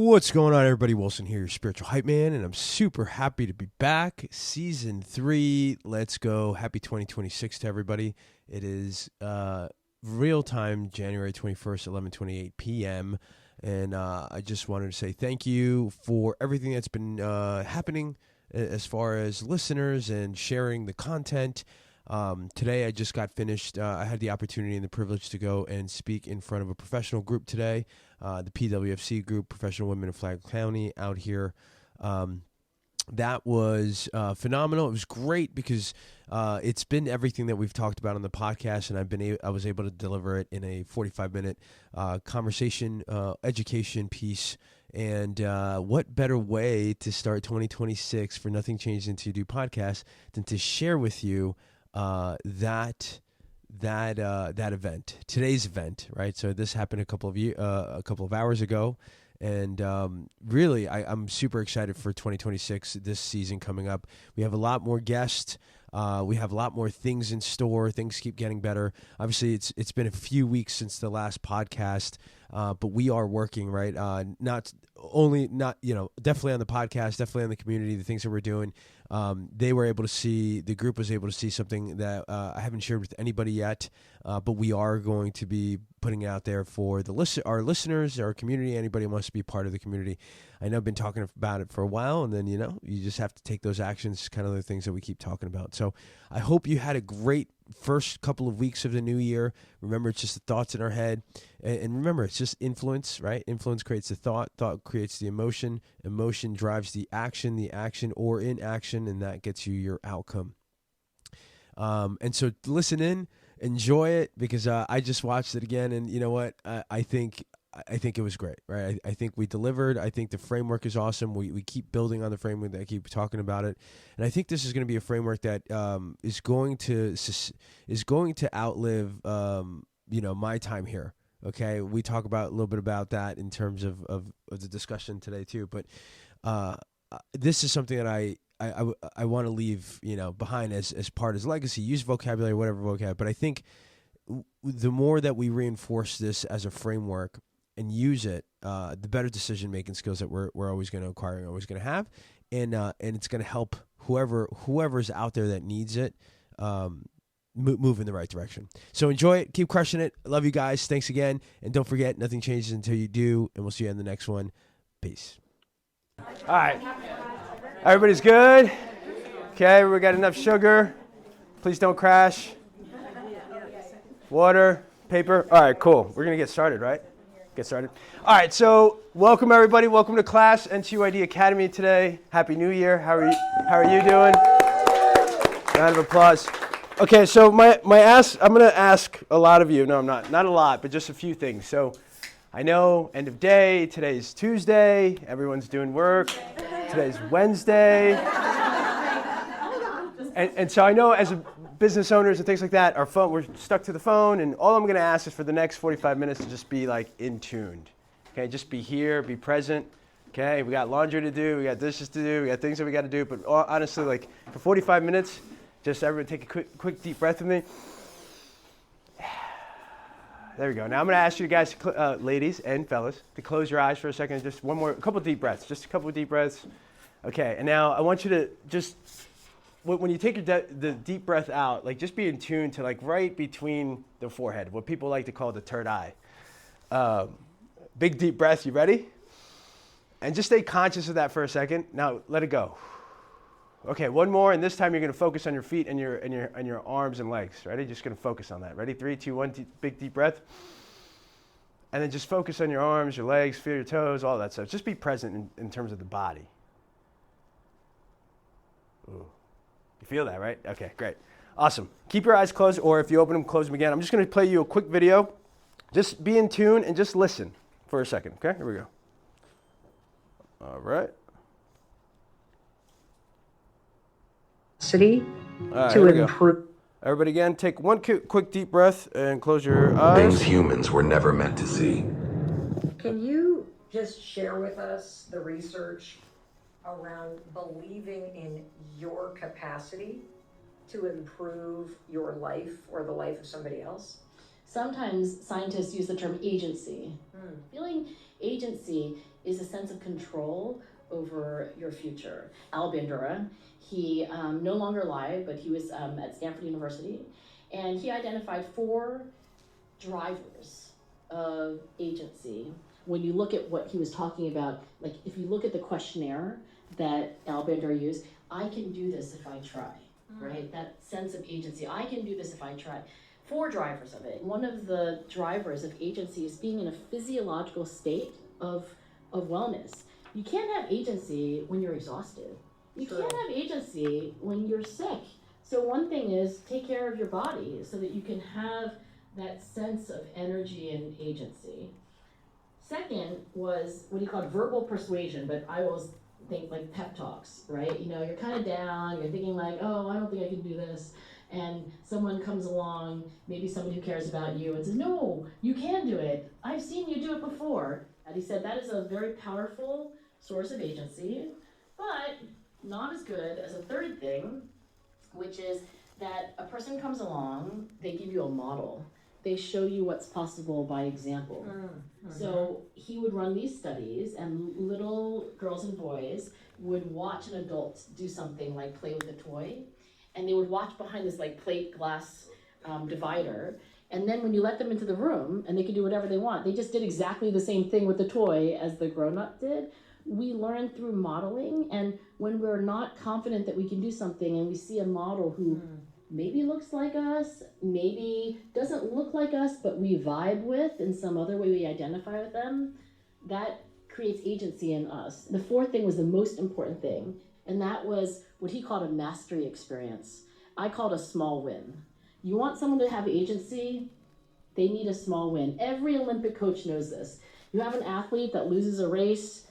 What's going on, everybody? Wilson here, your spiritual hype man, and I'm super happy to be back. Season 3, let's go. Happy 2026 to everybody. It is real time, January 21st, 11:28 p.m., and I just wanted to say thank you for everything that's been happening as far as listeners and sharing the content. Today I just got finished. I had the opportunity and the privilege to go and speak in front of a professional group today, the PWFC group, Professional Women of Flagler County out here. That was phenomenal. It was great because it's been everything that we've talked about on the podcast, and I was able to deliver it in a 45-minute conversation, education piece. And what better way to start 2026 for Nothing Changes Until You Do podcast than to share with you that event, today's event, right? So this happened a couple of hours ago, and really, I'm super excited for 2026. This season coming up, we have a lot more guests. We have a lot more things in store. Things keep getting better. Obviously, it's been a few weeks since the last podcast, but we are working, right? Definitely on the podcast, definitely on the community, the things that we're doing. The group was able to see something that I haven't shared with anybody yet, but we are going to be putting out there for our listeners, our community, anybody who wants to be part of the community. I know I've been talking about it for a while, and then, you just have to take those actions, kind of the things that we keep talking about. So I hope you had a great first couple of weeks of the new year. Remember, it's just the thoughts in our head. And remember, it's just influence, right? Influence creates the thought creates the emotion drives the action or inaction, and that gets you your outcome. And so listen in, enjoy it, because I just watched it again, and you know what? I think it was great, right? I think we delivered. I think the framework is awesome. We keep building on the framework. I keep talking about it, and I think this is going to be a framework that is going to outlive my time here. Okay, we talk about a little bit about that in terms of the discussion today too. But this is something that I want to leave behind as part of legacy. Use vocabulary, whatever vocabulary. But I think the more that we reinforce this as a framework and use it, the better decision-making skills that we're always going to acquire and always going to have, and it's going to help whoever's out there that needs it move in the right direction. So enjoy it, keep crushing it. I love you guys. Thanks again, and don't forget, nothing changes until you do. And we'll see you in the next one. Peace. All right, everybody's good. Okay, we got enough sugar. Please don't crash. Water, paper. All right, cool. We're gonna get started, right? All right, so welcome everybody. Welcome to class, NCUYD Academy today. Happy New Year. How are you doing? Round of applause. Okay, so I'm gonna ask a lot of you. No, I'm not a lot, but just a few things. So I know end of day. Today's Tuesday. Everyone's doing work. Today's Wednesday. And so I know as a business owners and things like that, we're stuck to the phone, and all I'm going to ask is for the next 45 minutes to just be like in tuned. Okay, just be here, be present. Okay, we got laundry to do, we got dishes to do, we got things that we got to do, but honestly, like for 45 minutes, just everyone take a quick deep breath with me. There we go. Now I'm going to ask you guys, ladies and fellas, to close your eyes for a second. Just a couple deep breaths. Okay, and now I want you to just, when you take the deep breath out, like just be in tune to like right between the forehead, what people like to call the third eye. Big deep breath. You ready? And just stay conscious of that for a second. Now let it go. Okay, one more, and this time you're going to focus on your feet and your arms and legs. Ready? Just going to focus on that. Ready? 3, 2, 1. Big deep breath. And then just focus on your arms, your legs, feel your toes, all that stuff. Just be present in terms of the body. Ooh. You feel that, right? Okay, great. Awesome. Keep your eyes closed, or if you open them, close them again. I'm just going to play you a quick video. Just be in tune and just listen for a second, okay? Here we go. All right. All right, to improve. Everybody again, take one quick deep breath and close your eyes. Things humans were never meant to see. Can you just share with us the research around believing in your capacity to improve your life or the life of somebody else? Sometimes scientists use the term agency. Feeling agency is a sense of control over your future. Al Bandura, he no longer alive, but he was at Stanford University, and he identified 4 drivers of agency. When you look at what he was talking about, like if you look at the questionnaire that Al Bandura used, I can do this if I try, right? That sense of agency, I can do this if I try. 4 drivers of it. One of the drivers of agency is being in a physiological state of wellness. You can't have agency when you're exhausted. You can't have agency when you're sick. So one thing is take care of your body so that you can have that sense of energy and agency. Second was what he called verbal persuasion, but I always think like pep talks, right? You know, you're kind of down, you're thinking like, oh, I don't think I can do this. And someone comes along, maybe somebody who cares about you, and says, no, you can do it. I've seen you do it before. And he said that is a very powerful source of agency, but not as good as a third thing, which is that a person comes along, they give you a model. They show you what's possible by example. So he would run these studies, and little girls and boys would watch an adult do something like play with a toy, and they would watch behind this like plate glass divider. And then when you let them into the room and they could do whatever they want, they just did exactly the same thing with the toy as the grown-up did. We learn through modeling, and when we're not confident that we can do something and we see a model who maybe looks like us, maybe doesn't look like us, but we vibe with in some other way, we identify with them, that creates agency in us. The fourth thing was the most important thing, and that was what he called a mastery experience. I called a small win. You want someone to have agency, they need a small win. Every Olympic coach knows this. You have an athlete that loses a race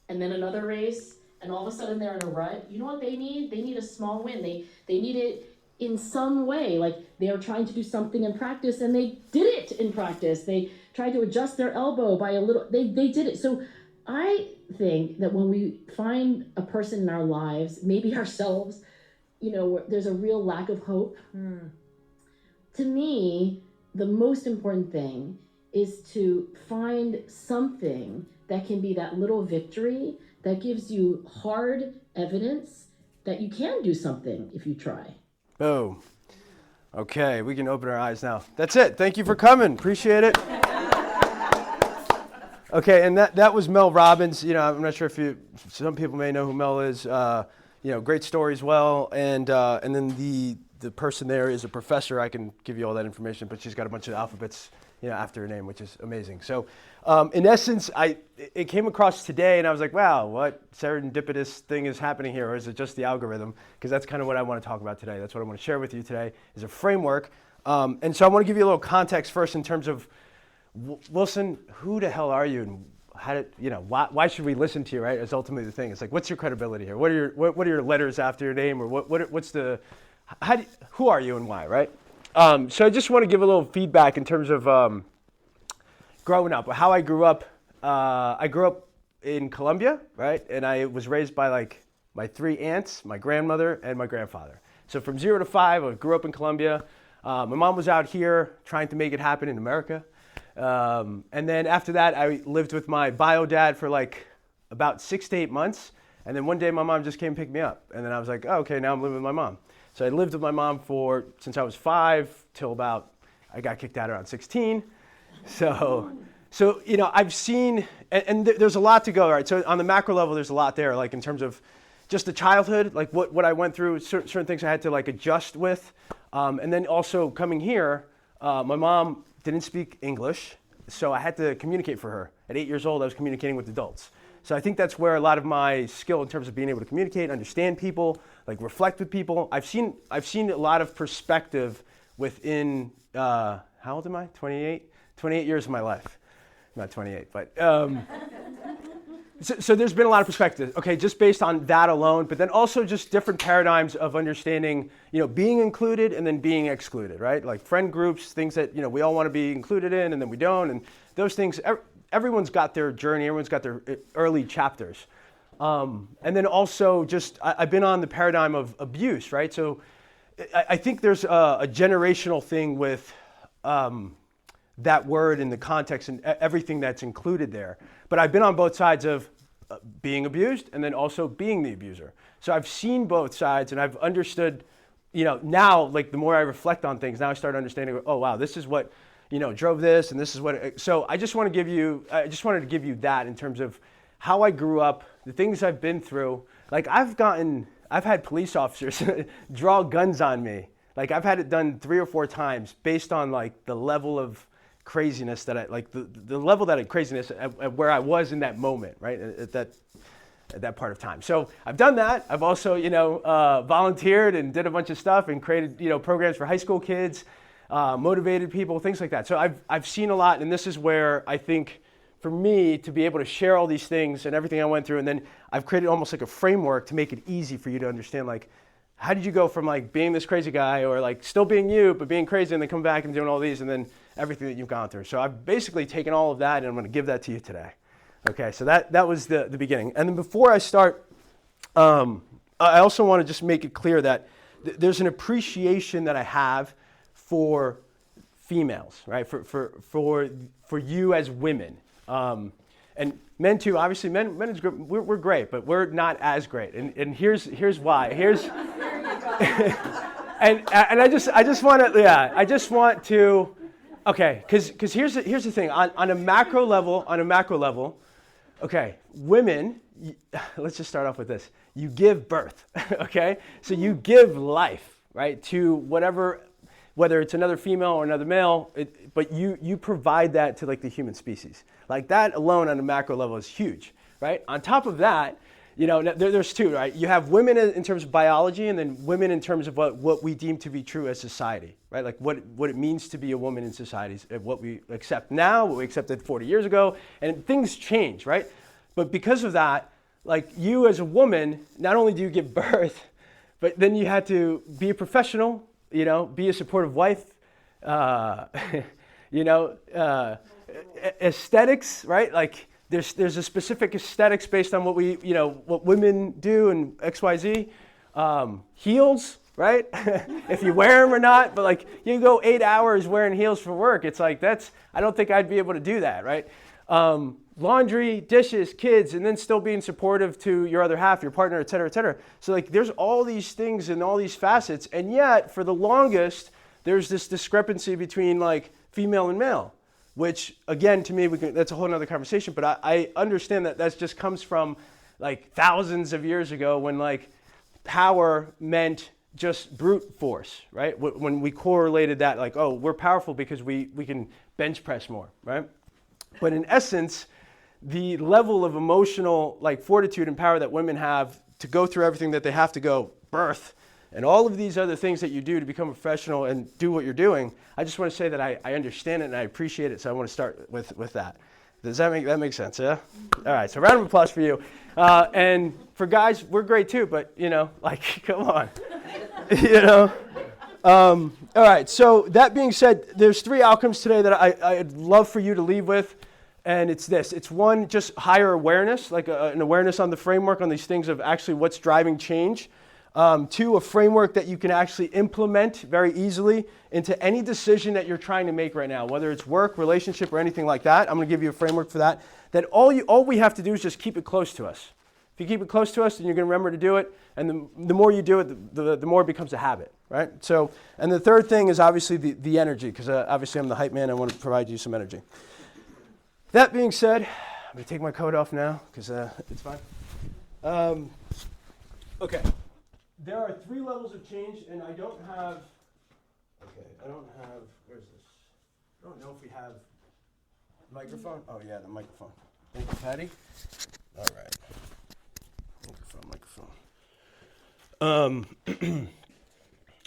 and then another race, and all of a sudden they're in a rut. You know what they need? They need a small win. They need it in some way, like they are trying to do something in practice and they did it in practice. They tried to adjust their elbow by a little, they did it. So I think that when we find a person in our lives, maybe ourselves, you know, where there's a real lack of hope, to me, the most important thing is to find something that can be that little victory that gives you hard evidence that you can do something if you try. Boom. Okay, we can open our eyes now. That's it. Thank you for coming. Appreciate it. Okay, and that was Mel Robbins. You know, I'm not sure if some people may know who Mel is. You know, great story as well. And then the person there is a professor. I can give you all that information, but she's got a bunch of alphabets, you know, after her name, which is amazing. So, in essence, it came across today, and I was like, wow, what serendipitous thing is happening here, or is it just the algorithm? Because that's kind of what I want to talk about today. That's what I want to share with you today, is a framework. And so I want to give you a little context first in terms of, Wilson, who the hell are you, and how did, you know, why should we listen to you, right? Is ultimately the thing. It's like, what's your credibility here? What are your letters after your name, or what's the, who are you and why, right? So I just want to give a little feedback in terms of growing up, how I grew up. I grew up in Colombia, right? And I was raised by like my 3 aunts, my grandmother, and my grandfather. So from 0 to 5, I grew up in Colombia. My mom was out here trying to make it happen in America. And then after that, I lived with my bio dad for like about 6 to 8 months. And then one day my mom just came and picked me up. And then I was like, oh, okay, now I'm living with my mom. So I lived with my mom since I was 5 till about, I got kicked out around 16. So you know, I've seen, and there's a lot to go, right? So on the macro level, there's a lot there, like in terms of just the childhood, like what I went through, certain things I had to like adjust with. And then also coming here, my mom didn't speak English, so I had to communicate for her. At 8 years old, I was communicating with adults. So I think that's where a lot of my skill in terms of being able to communicate, understand people, like reflect with people. I've seen a lot of perspective within, how old am I? 28 years of my life. Not 28, but so there's been a lot of perspective, okay, just based on that alone, but then also just different paradigms of understanding, you know, being included and then being excluded, right? Like friend groups, things that, you know, we all want to be included in and then we don't, and those things, everyone's got their journey, everyone's got their early chapters. And then also just, I've been on the paradigm of abuse, right? So I think there's a generational thing with that word in the context and everything that's included there. but I've been on both sides of being abused and then also being the abuser. So I've seen both sides, and I've understood, now, like the more I reflect on things, now I start understanding, oh wow, this is what, drove this, and this is what, so I just wanted to give you that in terms of how I grew up, the things I've been through. Like I've had police officers draw guns on me. Like I've had it done 3 or 4 times based on like the level of craziness that the level that of craziness at where I was in that moment, right? At that part of time. So I've done that. I've also, volunteered and did a bunch of stuff and created, programs for high school kids, motivated people, things like that. So I've seen a lot, and this is where I think for me to be able to share all these things and everything I went through, and then I've created almost like a framework to make it easy for you to understand, like, how did you go from like being this crazy guy or like still being you, but being crazy and then come back and doing all these and then everything that you've gone through. So I've basically taken all of that and I'm going to give that to you today. Okay, so that was the beginning. And then before I start, I also want to just make it clear that there's an appreciation that I have for females, right? For you as women. And men too, obviously men is great. We're great, but we're not as great. And here's why. and I just want to, okay, because here's the thing. On a macro level, okay, women, let's just start off with this. You give birth, okay? So you give life, right, to whatever, whether it's another female or another male, but you provide that to like the human species. Like that alone on a macro level is huge, right? On top of that, there's two, right? You have women in terms of biology and then women in terms of what we deem to be true as society, right? Like what it means to be a woman in society, what we accept now, what we accepted 40 years ago, and things change, right? But because of that, like you as a woman, not only do you give birth, but then you had to be a professional, be a supportive wife, aesthetics, right? Like there's a specific aesthetics based on what what women do and XYZ. Heels, right? If you wear them or not, but like you can go 8 hours wearing heels for work. It's like I don't think I'd be able to do that, right? Laundry, dishes, kids, and then still being supportive to your other half, your partner, et cetera, et cetera. So like there's all these things and all these facets, and yet for the longest, there's this discrepancy between like female and male, which again, to me, that's a whole nother conversation, but I understand that just comes from like thousands of years ago when like power meant just brute force, right? When we correlated that like, oh, we're powerful because we can bench press more, right? But in essence, the level of emotional like fortitude and power that women have to go through everything that they have to go, birth, and all of these other things that you do to become a professional and do what you're doing, I just want to say that I understand it and I appreciate it, so I want to start with that. Does that make sense, yeah? All right, so round of applause for you. And for guys, we're great too, but come on. All right, so that being said, there's 3 outcomes today that I'd love for you to leave with. And it's this. It's one, just higher awareness, like an awareness on the framework, on these things of actually what's driving change. 2, a framework that you can actually implement very easily into any decision that you're trying to make right now, whether it's work, relationship, or anything like that. I'm going to give you a framework for that. That all we have to do is just keep it close to us. If you keep it close to us, then you're going to remember to do it. And the more you do it, the more it becomes a habit, right? So, and the third thing is obviously the energy, because obviously I'm the hype man. I want to provide you some energy. That being said, I'm going to take my coat off now because it's fine. Okay. There are 3 levels of change, and I don't have, where's this? I don't know if we have microphone. Oh, yeah, the microphone. Thank you, Patty. All right. Microphone.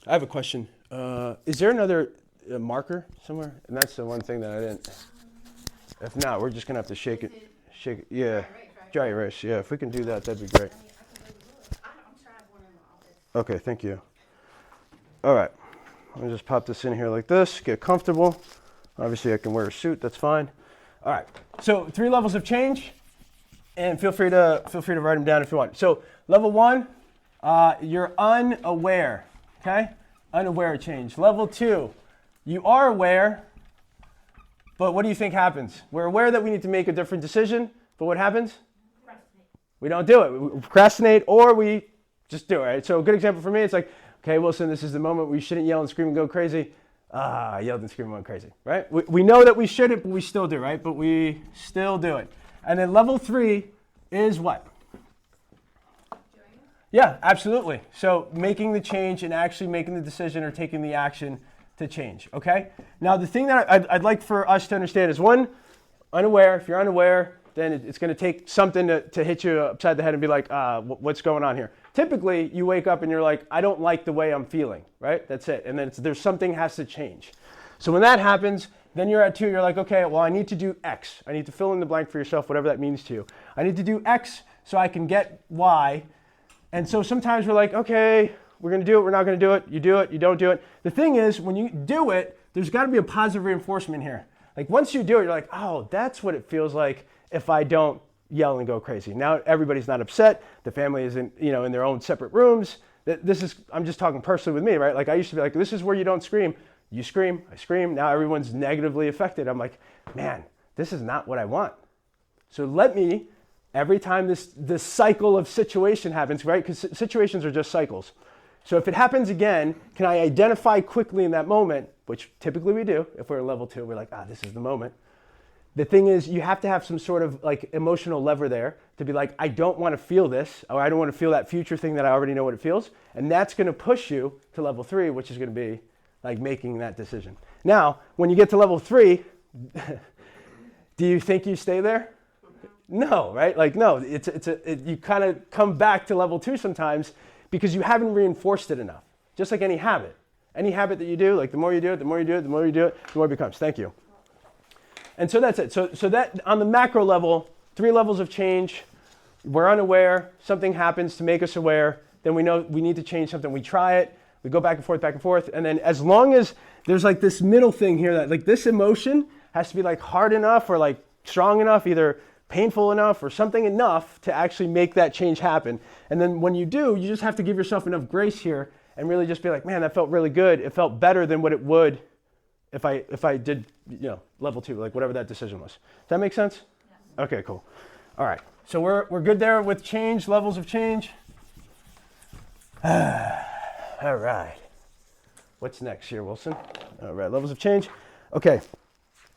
I have a question. Is there another marker somewhere? And that's the one thing that I didn't. If not, we're just going to have to shake it. Yeah. Dry erase. Yeah, if we can do that, that'd be great. Okay, thank you. All right. Let me just pop this in here like this. Get comfortable. Obviously, I can wear a suit. That's fine. All right. So 3 levels of change, and feel free to write them down if you want. So level 1, you're unaware. Okay, unaware of change. Level 2, you are aware, but what do you think happens? We're aware that we need to make a different decision, But what happens? We don't do it. We procrastinate or we just do it, right? So a good example for me, it's like, okay, Wilson, this is the moment where you shouldn't yell and scream and go crazy. I yelled and screamed and went crazy, right? We know that we shouldn't, but we still do, right? But we still do it. And then level 3 is what? Yeah, absolutely. So making the change and actually making the decision or taking the action to change, okay? Now, the thing that I'd like for us to understand is, one, unaware. If you're unaware, then it's going to take something to hit you upside the head and be like, what's going on here? Typically, you wake up and you're like, I don't like the way I'm feeling, right? That's it. And then there's something has to change. So when that happens, then you're at 2, you're like, okay, well, I need to do X. I need to fill in the blank for yourself, whatever that means to you. I need to do X so I can get Y. And so sometimes we're like, okay, we're going to do it, we're not going to do it. You do it, you don't do it. The thing is, when you do it, there's got to be a positive reinforcement here. Like once you do it, you're like, oh, that's what it feels like if I don't yell and go crazy. Now everybody's not upset. The family is in their own separate rooms. I'm just talking personally with me, right? Like I used to be like, this is where you don't scream. You scream, I scream. Now everyone's negatively affected. I'm like, man, this is not what I want. So let me, every time this cycle of situation happens, right? Because situations are just cycles. So if it happens again, can I identify quickly in that moment, which typically we do. If we're at level 2, we're like, this is the moment. The thing is, you have to have some sort of like emotional lever there to be like, I don't want to feel this, or I don't want to feel that future thing that I already know what it feels. And that's going to push you to level 3, which is going to be like making that decision. Now, when you get to level 3, do you think you stay there? No, right? Like, no, you kind of come back to level 2 sometimes because you haven't reinforced it enough. Just like any habit. Any habit that you do, like the more you do it, the more you do it, the more you do it, the more it becomes. Thank you. And so that's it. So that on the macro level, 3 levels of change. We're unaware, something happens to make us aware, then we know we need to change something. We try it, we go back and forth, and then as long as there's like this middle thing here that like this emotion has to be like hard enough or like strong enough, either painful enough or something enough to actually make that change happen. And then when you do, you just have to give yourself enough grace here and really just be like, man, that felt really good. It felt better than what it would if I did, level 2, like whatever that decision was. Does that make sense? Yeah. Okay, cool. All right. So we're good there with change, levels of change. All right. What's next here, Wilson? All right, levels of change. Okay.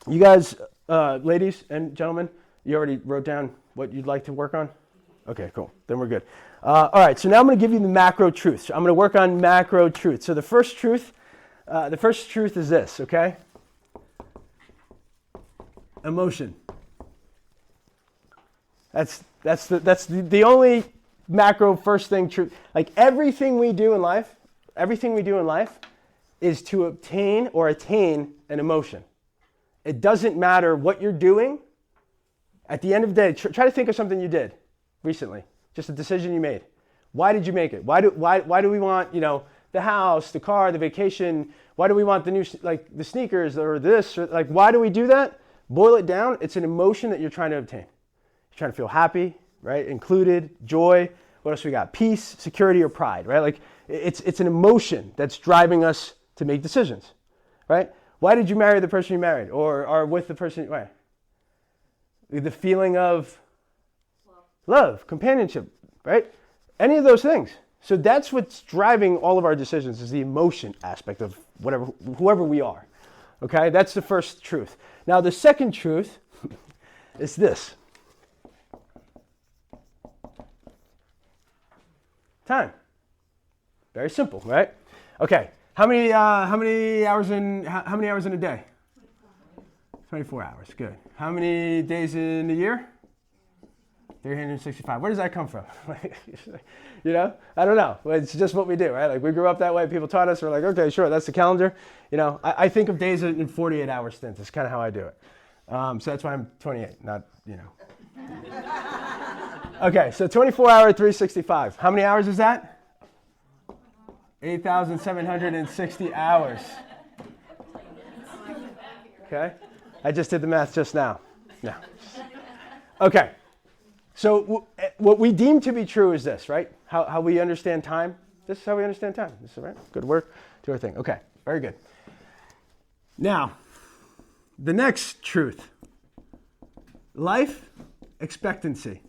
You guys, ladies and gentlemen, you already wrote down what you'd like to work on? Okay, cool. Then we're good. All right, so now I'm going to give you the macro truths. I'm going to work on macro truths. So the first truth is this, okay? Emotion. That's the only macro first thing truth. Like everything we do in life is to obtain or attain an emotion. It doesn't matter what you're doing. At the end of the day, try to think of something you did recently, just a decision you made. Why did you make it? Why do we want, the house, the car, the vacation? Why do we want the new, the sneakers or this? Or, why do we do that? Boil it down. It's an emotion that you're trying to obtain. You're trying to feel happy, right? Included, joy. What else we got? Peace, security, or pride, right? Like it's an emotion that's driving us to make decisions, right? Why did you marry the person you married or are with the person? Why? The feeling of love, companionship, right? Any of those things. So that's what's driving all of our decisions is the emotion aspect of whoever we are. Okay, that's the first truth. Now the second truth is this. Time. Very simple, right? Okay. How many hours in a day? 24 hours. Good. How many days in a year? 365. Where does that come from? I don't know. It's just what we do, right? Like we grew up that way. People taught us. We're like, okay, sure, that's the calendar. I think of days in 48-hour stints. That's kind of how I do it. So that's why I'm 28, not. Okay, so 24-hour, 365. How many hours is that? 8,760 hours. Okay, I just did the math just now. No. Okay. So what we deem to be true is this, right? How we understand time. This is how we understand time. This is right. Good work. Do our thing. Okay. Very good. Now, the next truth. Life expectancy.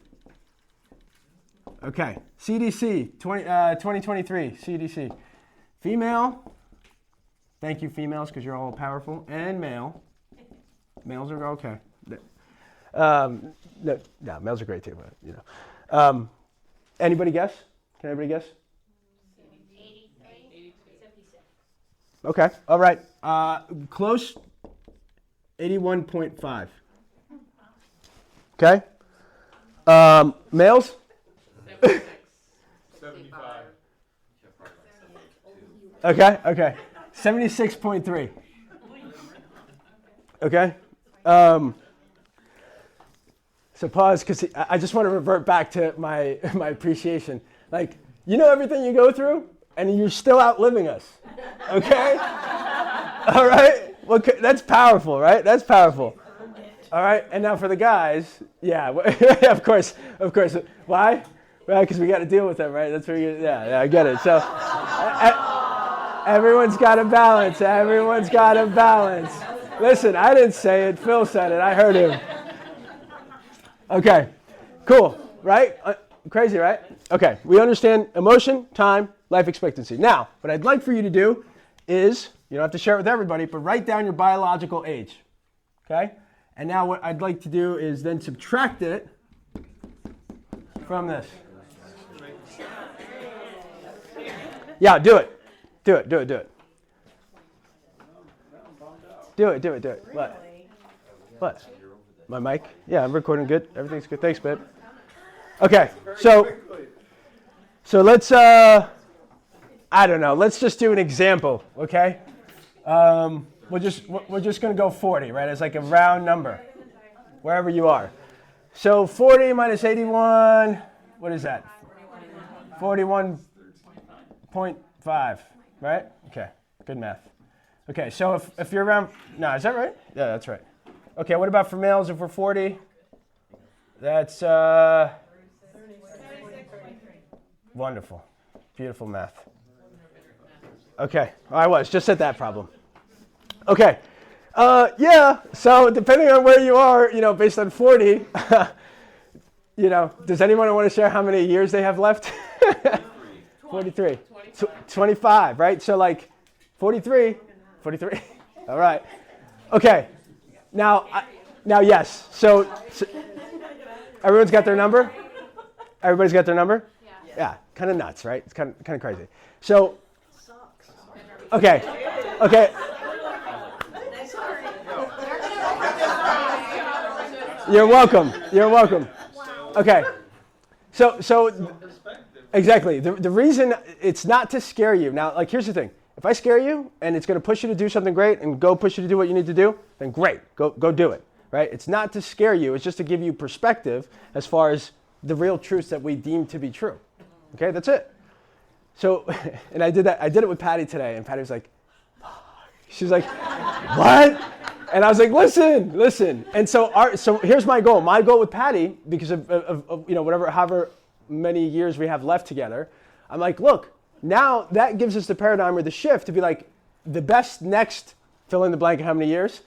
Okay, CDC, 2023, CDC. Female, thank you females because you're all powerful, and male. Males are okay. No, males are great too, but you know. Anybody guess? Can anybody guess? 83, 76. Okay, all right. Close, 81.5. Okay. Males? 75. Okay. 76.3. Okay. So pause, because I just want to revert back to my appreciation. Like, you know everything you go through, and you're still outliving us. Okay? All right? Well, that's powerful, right? That's powerful. All right? And now for the guys, yeah, of course. Why? Right, because we got to deal with them, right? That's where yeah, I get it. So everyone's got a balance. Everyone's got a balance. Listen, I didn't say it. Phil said it. I heard him. Okay, cool, right? Crazy, right? Okay, we understand emotion, time, life expectancy. Now, what I'd like for you to do is, you don't have to share it with everybody, but write down your biological age, okay? And now what I'd like to do is then subtract it from this. Yeah, do it. Do it. What? My mic? Yeah, I'm recording good. Everything's good. Thanks, babe. Okay, so let's, I don't know. Let's just do an example, okay? We're just going to go 40, right? It's like a round number, wherever you are. So 40 minus 81, what is that? 41.5, right? Okay, good math. Okay, so if you're around, is that right? Yeah, that's right. Okay, what about for males if we're 40? That's wonderful. Beautiful math. Okay, I was just at that problem. Okay, yeah, so depending on where you are, based on 40, does anyone want to share how many years they have left? 43. 25, right? So like 43. All right. Okay. Now, yes. So everyone's got their number? Everybody's got their number? Yeah. Kind of nuts, right? It's kind of crazy. So, okay. You're welcome. Okay. So exactly. The reason it's not to scare you. Now, like, here's the thing. If I scare you and it's going to push you to do something great and go push you to do what you need to do, then great. Go do it, right? It's not to scare you. It's just to give you perspective as far as the real truths that we deem to be true. Okay, that's it. So, and I did it with Patty today, and Patty was like, she's like, what? And I was like, listen. And so here's my goal. My goal with Patty, because of however many years we have left together, I'm like, look, now that gives us the paradigm or the shift to be like, the best next, fill in the blank of how many years,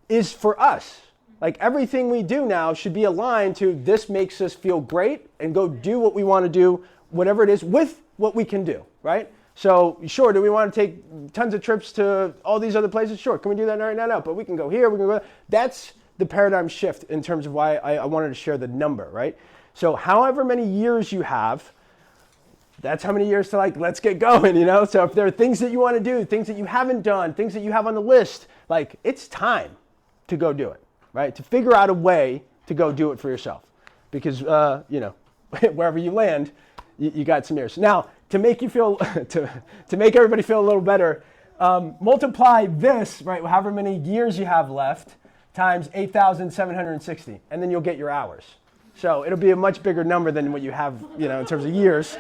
is for us. Like, everything we do now should be aligned to this makes us feel great and go do what we want to do, whatever it is, with what we can do, right? So, sure, do we want to take tons of trips to all these other places? Sure, can we do that right now? No, but we can go here, we can go there. That's the paradigm shift in terms of why I wanted to share the number, right? So, however many years you have, that's how many years to let's get going, So if there are things that you want to do, things that you haven't done, things that you have on the list, it's time to go do it, right? To figure out a way to go do it for yourself. Because, wherever you land, you got some years. Now, to make you feel, to make everybody feel a little better, multiply this, right, however many years you have left, times 8,760, and then you'll get your hours. So it'll be a much bigger number than what you have, in terms of years.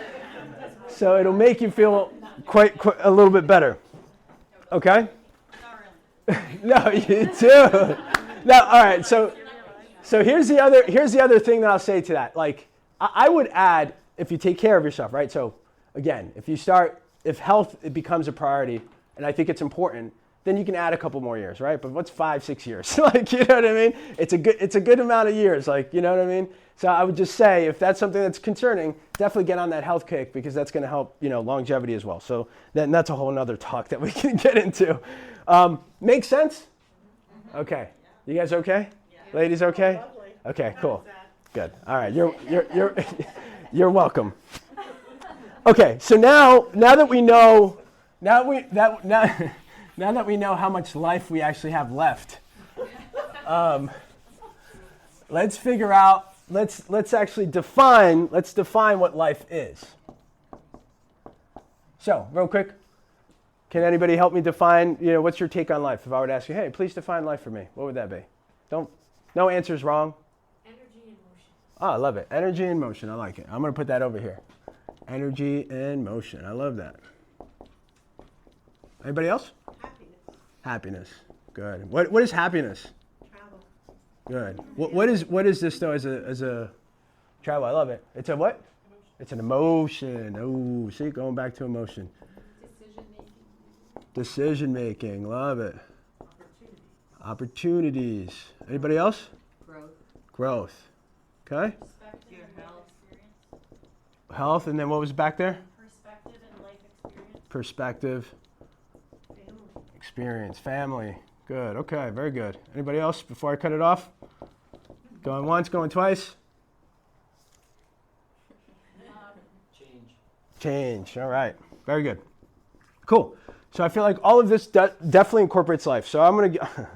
So it'll make you feel quite a little bit better. Okay? No, you do. No, all right. So here's the other thing that I'll say to that. I would add, if you take care of yourself, right? So again, if health becomes a priority, and I think it's important, then you can add a couple more years, right? But what's 5, 6 years? Like, you know what I mean? It's a good amount of years, like, you know what I mean? So I would just say, if that's something that's concerning, definitely get on that health kick, because that's going to help, longevity as well. So then that's a whole nother talk that we can get into. Make sense? Okay. You guys okay? Ladies okay? Okay, cool. Good. All right. You're welcome. Okay. So now that we know how much life we actually have left, let's figure out. Let's actually define what life is. So, real quick, can anybody help me define, what's your take on life? If I were to ask you, hey, please define life for me, what would that be? No answer's wrong. Energy and motion. Oh, I love it. Energy and motion. I like it. I'm going to put that over here. Energy and motion. I love that. Anybody else? Happiness. Happiness. Good. What is happiness? Travel. Good. What is this though as a travel? I love it. It's a what? Emotion. It's an emotion. Oh, see, going back to emotion. Decision making. Decision making. Love it. Opportunities. Anybody else? Growth. Okay. Perspective and life experience. Health, and then what was back there? Perspective and life experience. Perspective. Family. Experience. Family. Good. Okay. Very good. Anybody else before I cut it off? Going once, going twice? Change. All right. Very good. Cool. So I feel like all of this definitely incorporates life. So I'm going to...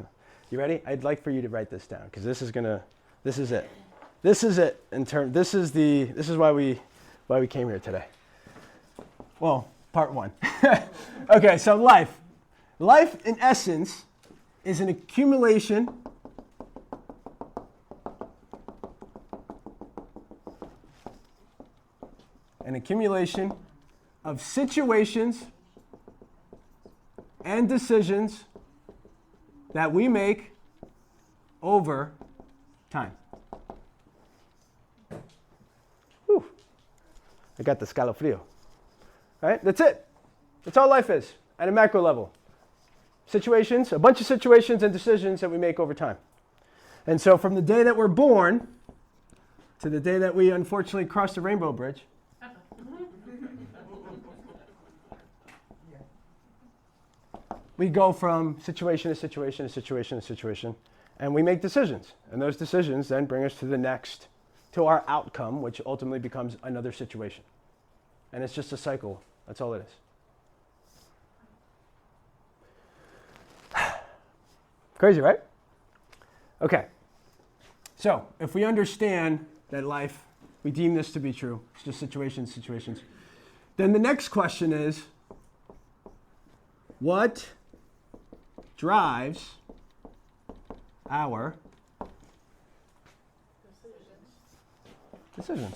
You ready? I'd like for you to write this down, because this is it. This is it. This is why we came here today. Well, part one. Okay, so life. Life, in essence, is an accumulation of situations and decisions that we make over time. Whew. I got the scalofrío. All right, that's it. That's all life is at a macro level. Situations, a bunch of situations and decisions that we make over time. And so from the day that we're born to the day that we unfortunately cross the rainbow bridge, we go from situation to situation to situation to situation, and we make decisions. And those decisions then bring us to our outcome, which ultimately becomes another situation. And it's just a cycle. That's all it is. Crazy, right? Okay. So if we understand that life, we deem this to be true, it's just situations, then the next question is, what drives our decisions?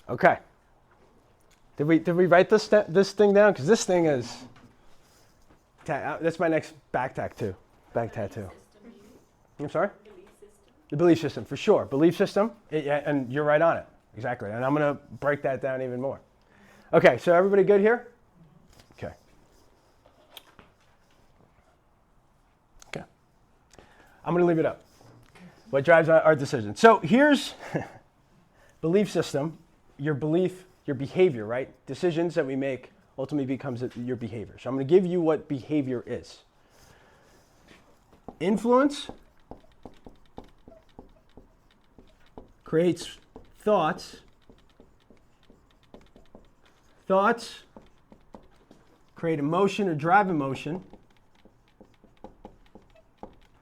Okay. Did we write this thing down? Because this thing is that's my next back tattoo. I'm sorry? The belief system, for sure. Belief system, and you're right on it. Exactly. And I'm going to break that down even more. Okay, so everybody good here? Okay. I'm going to leave it up. What drives our decisions? So here's belief system, your belief, your behavior, right? Decisions that we make ultimately becomes your behavior. So I'm going to give you what behavior is. Influence creates thoughts. Thoughts create emotion or drive emotion.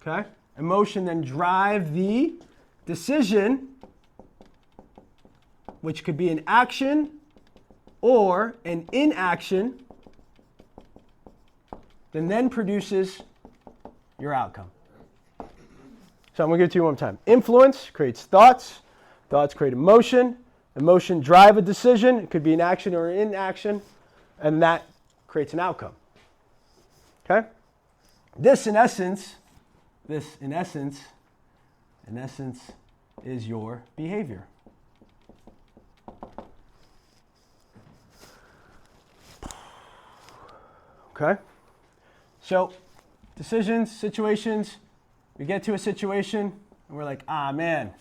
Okay? Emotion then drive the decision, which could be an action or an inaction, then produces your outcome. So I'm going to give it to you one more time. Influence creates thoughts. Thoughts create emotion. Emotion drive a decision. It could be an action or an inaction. And that creates an outcome. Okay? This in essence is your behavior. Okay? So, decisions, situations, we get to a situation, and we're like, ah, man,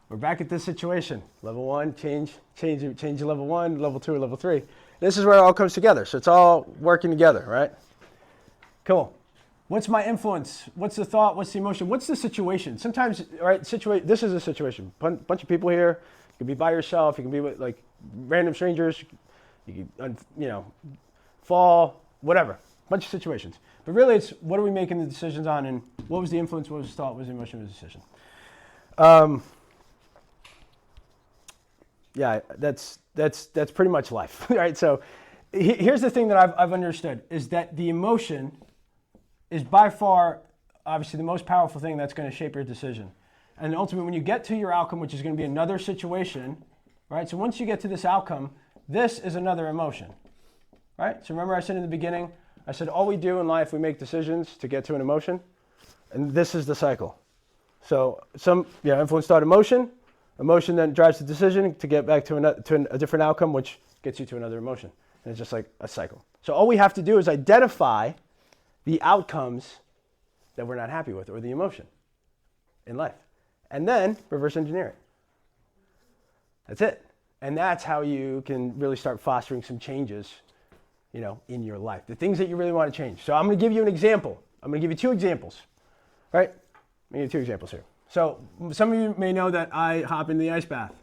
we're back at this situation. Level 1, change to level 1, level 2, level 3. This is where it all comes together. So it's all working together, right? Cool. What's my influence? What's the thought? What's the emotion? What's the situation? Sometimes, right, this is a situation. Bunch of people here. You can be by yourself. You can be with, like, random strangers. You can, fall, whatever. Bunch of situations. But really, it's what are we making the decisions on, and what was the influence, what was the thought, what was the emotion, what was the decision? Yeah, that's pretty much life, right? So here's the thing that I've understood, is that the emotion is by far, obviously, the most powerful thing that's going to shape your decision. And ultimately, when you get to your outcome, which is going to be another situation, right? So once you get to this outcome, this is another emotion, right? So remember I said in the beginning, I said all we do in life, we make decisions to get to an emotion, and this is the cycle. So influence, thought, emotion. Emotion then drives the decision to get back to a different outcome, which gets you to another emotion. And it's just like a cycle. So all we have to do is identify the outcomes that we're not happy with, or the emotion in life, and then reverse engineer it. That's it. And that's how you can really start fostering some changes, in your life, the things that you really want to change. So I'm going to give you an example. I'm going to give you 2 examples, right? I'm going to give you 2 examples here. So some of you may know that I hop in the ice bath,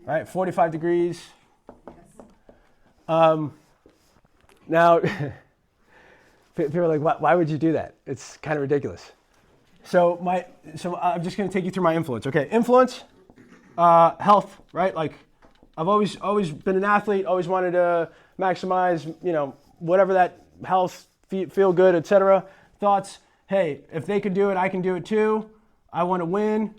right? 45 degrees. Now, people are like, why would you do that? It's kind of ridiculous. So I'm just going to take you through my influence. Okay, influence, health, right? Like, I've always been an athlete, always wanted to maximize, whatever that health, feel good, etc. Thoughts, hey, if they could do it, I can do it too. I want to win.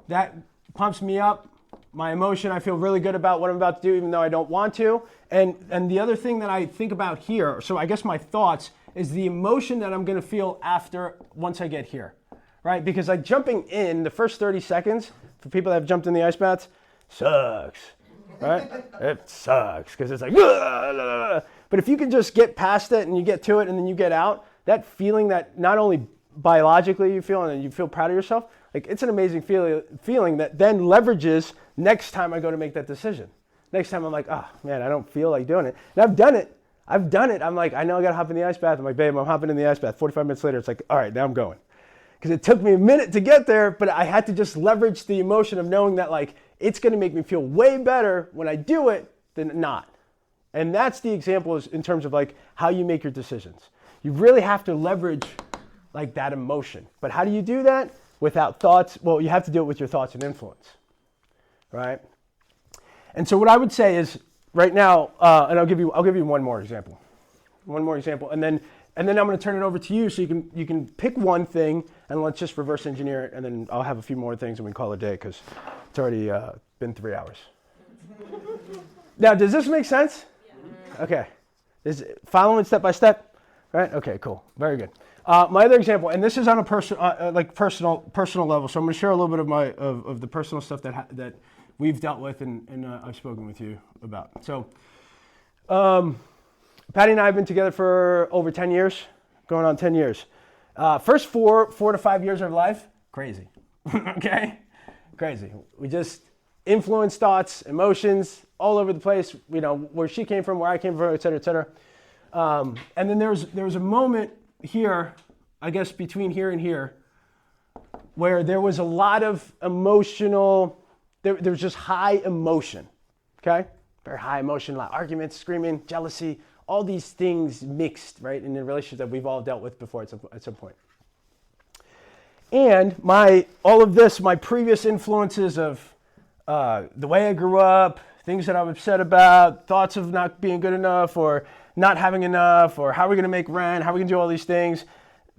That pumps me up. My emotion, I feel really good about what I'm about to do, even though I don't want to. And the other thing that I think about here, so I guess my thoughts, is the emotion that I'm going to feel once I get here, right? Because like jumping in the first 30 seconds, for people that have jumped in the ice baths, sucks, right? It sucks because it's like, blah, blah, blah. But if you can just get past it and you get to it and then you get out, that feeling that not only biologically you feel and you feel proud of yourself, like it's an amazing feeling that then leverages next time I go to make that decision. Next time I'm like, oh man, I don't feel like doing it. And I've done it. I'm like, I know I got to hop in the ice bath. I'm like, babe, I'm hopping in the ice bath. 45 minutes later, it's like, all right, now I'm going. Because it took me a minute to get there, but I had to just leverage the emotion of knowing that like, it's going to make me feel way better when I do it than not. And that's the example in terms of like how you make your decisions. You really have to leverage like that emotion. But how do you do that? Without thoughts. Well, you have to do it with your thoughts and influence, right? And so what I would say is right now, and I'll give you one more example, and then I'm going to turn it over to you so you can pick one thing and let's just reverse engineer it, and then I'll have a few more things and we can call it a day because it's already been 3 hours. Now, does this make sense? Yeah. Okay. Following step by step, right? Okay, cool. Very good. My other example, and this is on a personal level, so I'm going to share a little bit of the personal stuff that we've dealt with and I've spoken with you about. So, Patty and I have been together for over 10 years, going on 10 years. First 4 to 5 years of life, crazy. Okay, crazy. We just influence thoughts, emotions, all over the place. Where she came from, where I came from, et cetera, et cetera. And then there was a moment here, I guess between here and here, where there was a lot of emotional, there was just high emotion, okay? Very high emotion, a lot of arguments, screaming, jealousy, all these things mixed, right, in the relationship that we've all dealt with before at some point. And all of this, my previous influences of the way I grew up, things that I'm upset about, thoughts of not being good enough or not having enough, or how are we going to make rent, how are we going to do all these things,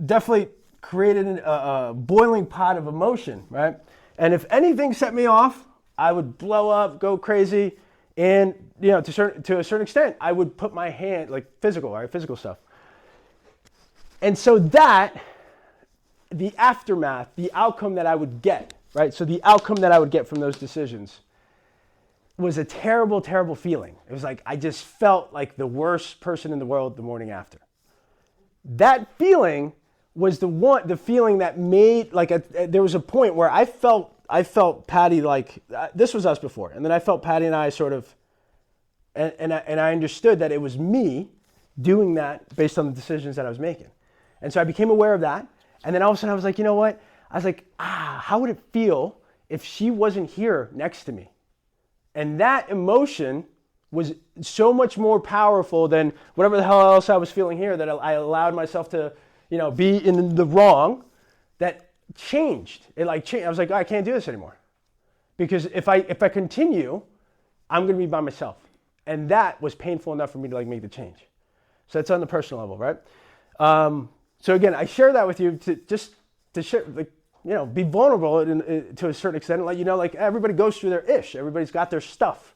definitely created a boiling pot of emotion, right? And if anything set me off, I would blow up, go crazy, and to a certain extent, I would put my hand, like physical stuff. And so that, the aftermath, the outcome that I would get right? So the outcome that I would get from those decisions was a terrible, terrible feeling. It was like I just felt like the worst person in the world the morning after. That feeling was the feeling that made, like, there was a point where I felt Patty, like, this was us before, and then I felt Patty and I sort of, and I understood that it was me doing that based on the decisions that I was making. And so I became aware of that, and then all of a sudden I was like, you know what? I was like, how would it feel if she wasn't here next to me? And that emotion was so much more powerful than whatever the hell else I was feeling here, that I allowed myself to, be in the wrong. That changed. It like changed. I was like, I can't do this anymore. Because if I continue, I'm going to be by myself. And that was painful enough for me to like make the change. So that's on the personal level, right? So again, I share that with you to share, like, be vulnerable to a certain extent, and let you know, like, everybody goes through their ish. Everybody's got their stuff.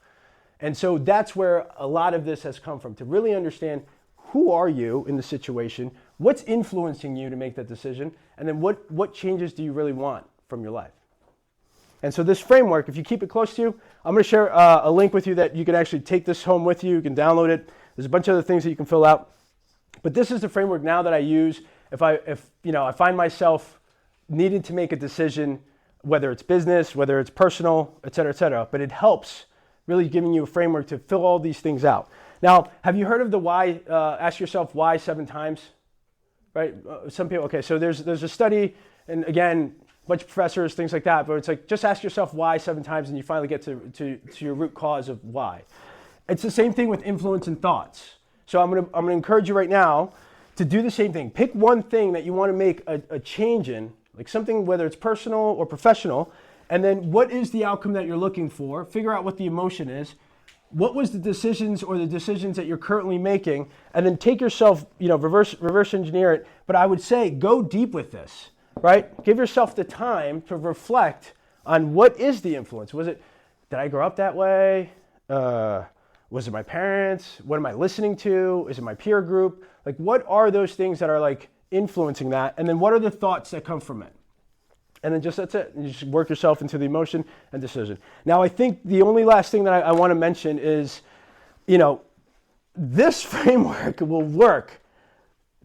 And so that's where a lot of this has come from, to really understand who are you in the situation, what's influencing you to make that decision, and then what changes do you really want from your life. And so this framework, if you keep it close to you, I'm going to share a link with you that you can actually take this home with you. You can download it. There's a bunch of other things that you can fill out. But this is the framework now that I use if I find myself needing to make a decision, whether it's business, whether it's personal, et cetera, but it helps really giving you a framework to fill all these things out. Now, have you heard of the why, ask yourself why 7 times, right? Some people, okay, so there's a study, and again, a bunch of professors, things like that, but it's like, just ask yourself why 7 times and you finally get to your root cause of why. It's the same thing with influence and thoughts. So I'm gonna encourage you right now to do the same thing. Pick one thing that you want to make a change in, like something, whether it's personal or professional, and then what is the outcome that you're looking for? Figure out what the emotion is. What was the decisions that you're currently making? And then take yourself, reverse engineer it. But I would say go deep with this, right? Give yourself the time to reflect on what is the influence. Did I grow up that way? Was it my parents? What am I listening to? Is it my peer group? Like, what are those things that are like influencing that? And then what are the thoughts that come from it? And then that's it. You just work yourself into the emotion and decision. Now, I think the only last thing that I want to mention is, this framework will work,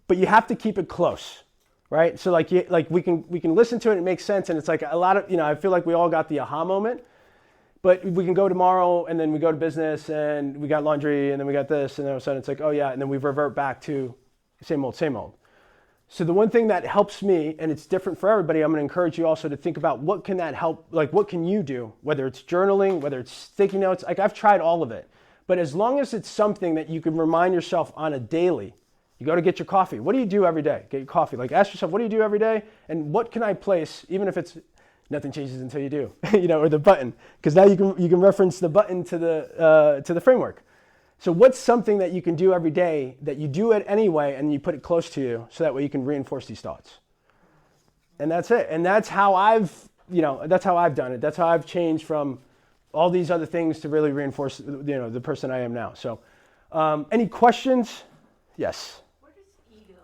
but you have to keep it close, right? So we can listen to it and it makes sense. And it's like a lot of, I feel like we all got the aha moment, but we can go tomorrow and then we go to business and we got laundry and then we got this, and then all of a sudden it's like, oh yeah. And then we revert back to same old, same old. So the one thing that helps me, and it's different for everybody, I'm going to encourage you also to think about what can that help, like what can you do, whether it's journaling, whether it's sticky notes, like I've tried all of it. But as long as it's something that you can remind yourself on a daily, you go to get your coffee. What do you do every day? Get your coffee. Like ask yourself, what do you do every day? And what can I place, even if it's nothing changes until you do, or the button, because now you can reference the button to the framework. So what's something that you can do every day that you do it anyway and you put it close to you so that way you can reinforce these thoughts? And that's it. And that's how I've done it. That's how I've changed from all these other things to really reinforce, the person I am now. So any questions? Yes. Where does ego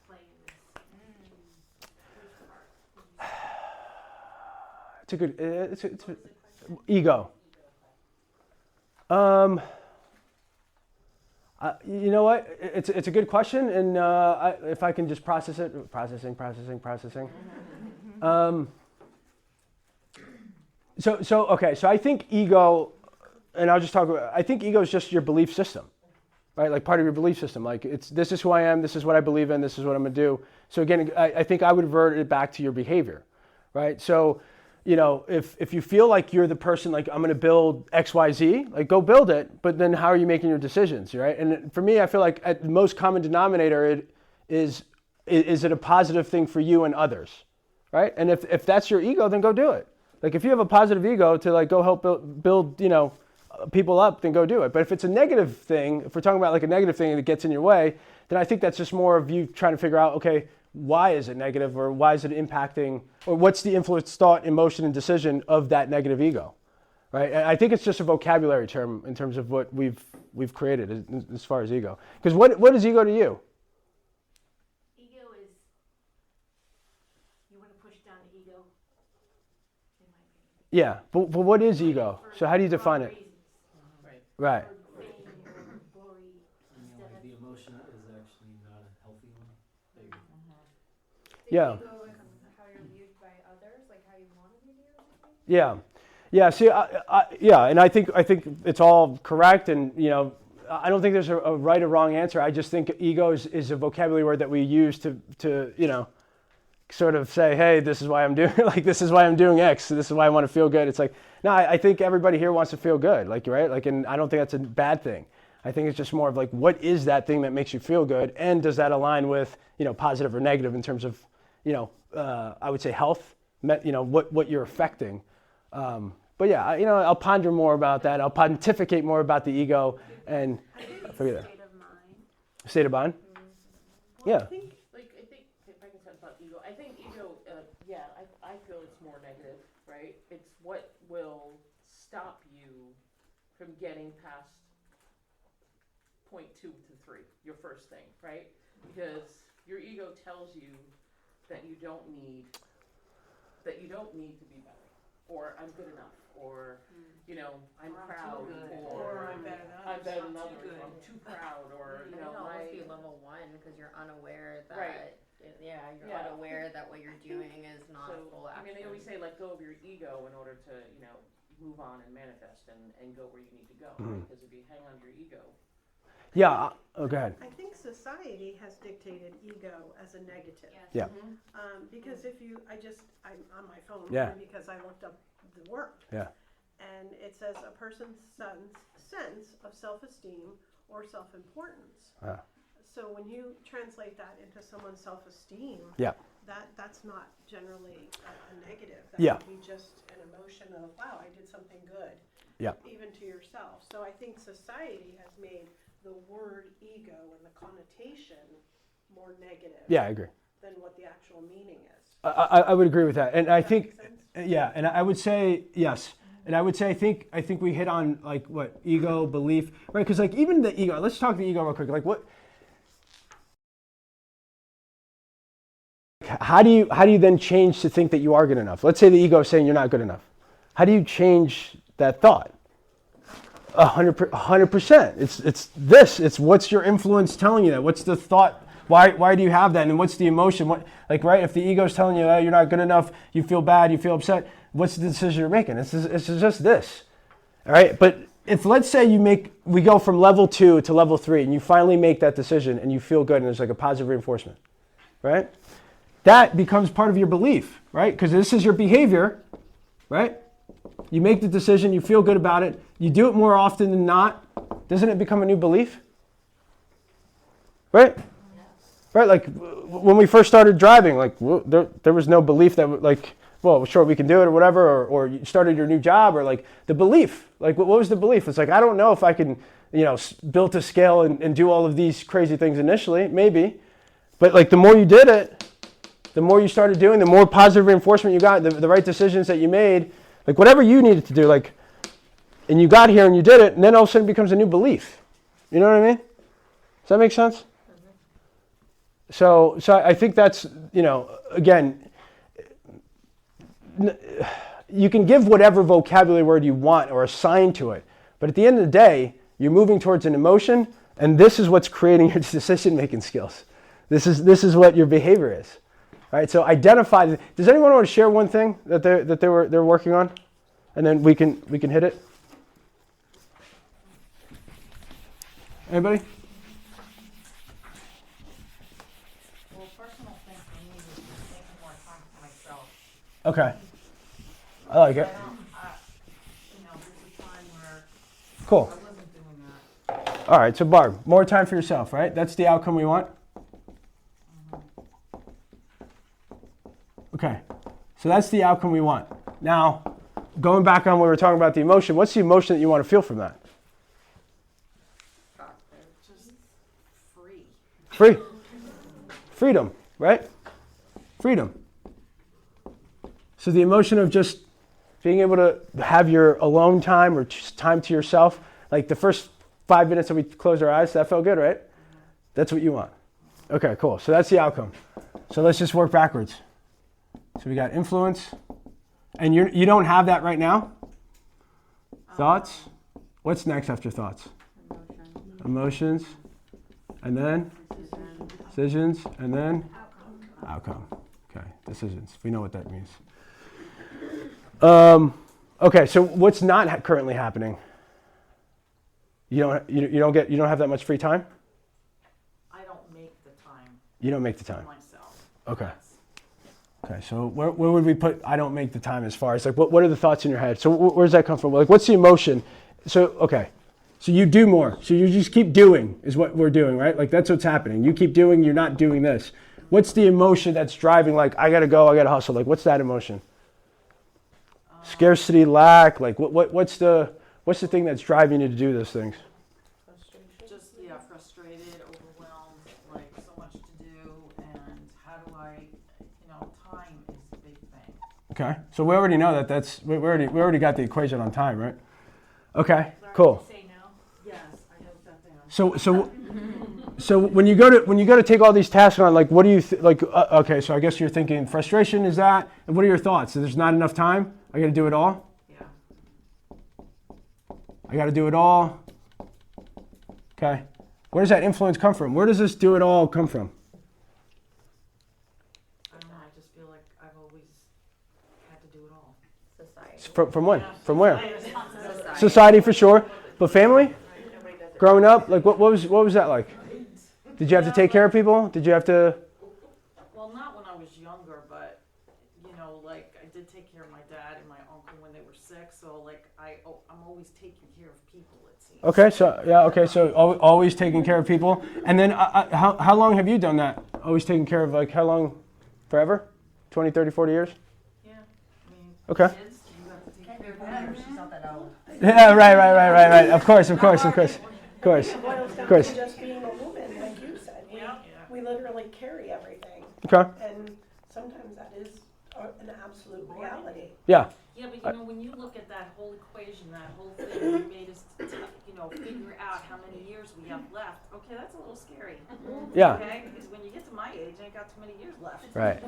play in this? It's a good, it's ego. You know what? It's a good question, and if I can just process it, processing. So I think ego, and I'll just talk about. I think ego is just your belief system, right? Like part of your belief system. Like this is who I am. This is what I believe in. This is what I'm gonna do. So again, I think I would revert it back to your behavior, right? So. If you feel like you're the person, like I'm going to build XYZ, like go build it, but then how are you making your decisions, right? And for me, I feel like at the most common denominator is it a positive thing for you and others, right? And if that's your ego, then go do it. Like if you have a positive ego to like go help build people up, then go do it. But if it's a negative thing, if we're talking about like a negative thing that gets in your way, then I think that's just more of you trying to figure out, okay, why is it negative, or why is it impacting, or what's the influence, thought, emotion, and decision of that negative ego, right? And I think it's just a vocabulary term in terms of what we've created as far as ego. Because what is ego to you? Ego is, you want to push down the ego, in my Yeah, but what is ego? So how do you define it? Right. Right. Fame or glory And you know, instead like of the emotion is actually not a healthy one. There you go. Yeah. Ego is how you're viewed by others, like how you want to be viewed, I think. Yeah, yeah. See, yeah, and I think it's all correct, and you know, I don't think there's a right or wrong answer. I just think ego is a vocabulary word that we use to you know, sort of say, hey, this is why I'm doing like this is why I'm doing X. This is why I want to feel good. It's like, no, I think everybody here wants to feel good, like right, like, and I don't think that's a bad thing. I think it's just more of like, what is that thing that makes you feel good, and does that align with positive or negative in terms of I would say health, what you're affecting. But yeah, I'll ponder more about that. I'll pontificate more about the ego and forget that. state of mind. State of mind? Well, Yeah. I think if I can talk about ego, I think ego, I feel it's more negative, right? It's what will stop you from getting past point 2 to 3, your first thing, right? Because your ego tells you that you don't need to be better, or I'm good enough, or I'm proud, or I'm better than others, or I'm too proud, or It can almost be level 1 because you're unaware that Right. you're unaware that what you're doing is not so. full I action. mean, they always say let go of your ego in order to move on and manifest and go where you need to go. Because if you hang on to your ego, Yeah. Oh, go ahead. I think society has dictated ego as a negative. Yeah. Because I'm on my phone Yeah. because I looked up the word. Yeah. And it says a person's sense of self-esteem or self-importance. Yeah. So when you translate that into someone's self-esteem, Yeah. that's not generally a negative. That Yeah. would be just an emotion of, wow, I did something good. Yeah. Even to yourself. So I think society has made the word ego and the connotation more negative Yeah, I agree. than what the actual meaning is. I would agree with that, and I Does that think make sense? yeah, and I would say yes, and I would say I think we hit on like what ego, belief, right? Because like even the ego. Let's talk the ego real quick. Like what? How do you then change to think that you are good enough? Let's say the ego is saying you're not good enough. How do you change that thought? 100%. It's what's your influence telling you that? What's the thought? Why do you have that? And what's the emotion? Right? If the ego is telling you that you're not good enough, you feel bad, you feel upset. What's the decision you're making? It's just this. All right. But if let's say we go from level 2 to level 3, and you finally make that decision, and you feel good, and there's like a positive reinforcement, right? That becomes part of your belief, right? Because this is your behavior, right? You make the decision, you feel good about it, you do it more often than not, doesn't it become a new belief? Right? Right, like when we first started driving, like there was no belief that like, well, sure, we can do it or whatever, or you started your new job, or like the belief, like what was the belief? It's like, I don't know if I can, build to scale and do all of these crazy things initially, maybe, but like the more you did it, the more you started doing, the more positive reinforcement you got, the right decisions that you made, like whatever you needed to do, like, and you got here and you did it, and then all of a sudden it becomes a new belief. You know what I mean? Does that make sense? So I think that's, again, you can give whatever vocabulary word you want or assign to it, but at the end of the day, you're moving towards an emotion, and this is what's creating your decision-making skills. This is what your behavior is. All right, so identify. Does anyone want to share one thing that they're working on, and then we can hit it? Anybody? Well, personal thing for me was just taking more time for myself. Okay, I like it. There's a time where Cool. I wasn't doing that. All right, so Barb, more time for yourself, right? That's the outcome we want. Okay, so that's the outcome we want. Now, going back on what we were talking about the emotion, what's the emotion that you want to feel from that? Just free. Free. Freedom, right? Freedom. So the emotion of just being able to have your alone time or just time to yourself, like the first 5 minutes that we closed our eyes, that felt good, right? That's what you want. Okay, cool. So that's the outcome. So let's just work backwards. So we got influence, And you don't have that right now? Thoughts? What's next after thoughts? Emotions. And then? Decisions. And then? Outcome. Okay, decisions. We know what that means. Okay, so what's not currently happening? You don't have that much free time? I don't make the time You don't make the for time. myself. Okay. Okay, so where would we put I don't make the time as far as like what are the thoughts in your head? So where does that come from? Like what's the emotion? So okay. So you do more. So you just keep doing is what we're doing, right? Like that's what's happening. You keep doing, you're not doing this. What's the emotion that's driving like I got to go, I got to hustle? Like what's that emotion? Scarcity, lack, like what's the thing that's driving you to do those things? Just, frustrated, overwhelmed, like so much to do, and how do I, time is a big thing. Okay. So we already know that we already got the equation on time, right? Okay. Cool. Say no? Yes, I hope that down. So when you go to take all these tasks on, like what do you okay, so I guess you're thinking frustration is that, and what are your thoughts? So there's not enough time? I got to do it all? Yeah. I got to do it all? Okay. Where does that influence come from? Where does this do it all come from? I don't know, I just feel like I've always had to do it all. Society. From when? From where? Society. Society for sure. But family? Growing up, like what was that like? Did you have to take care of people? Did you have to? Well, not when I was younger, but like I did take care of my dad and my uncle when they were sick. So like I'm always taking care of people. It seems. Okay, so always taking care of people. And then how long have you done that? Always taking care of like how long? Forever? 20, 30, 40 years? Yeah. I mean, Okay. kids, you have to take care of them. She's not that old. Yeah, right. Of course. It boils down to just being a woman, like you said. We literally carry everything. Okay. And sometimes that is an absolute reality. Yeah. Yeah, but when you look at that whole equation, that whole thing, you made us, figure out how many years we have left. Okay, that's a little scary. Yeah. Okay, because when you get to my age, I ain't got too many years left. Right.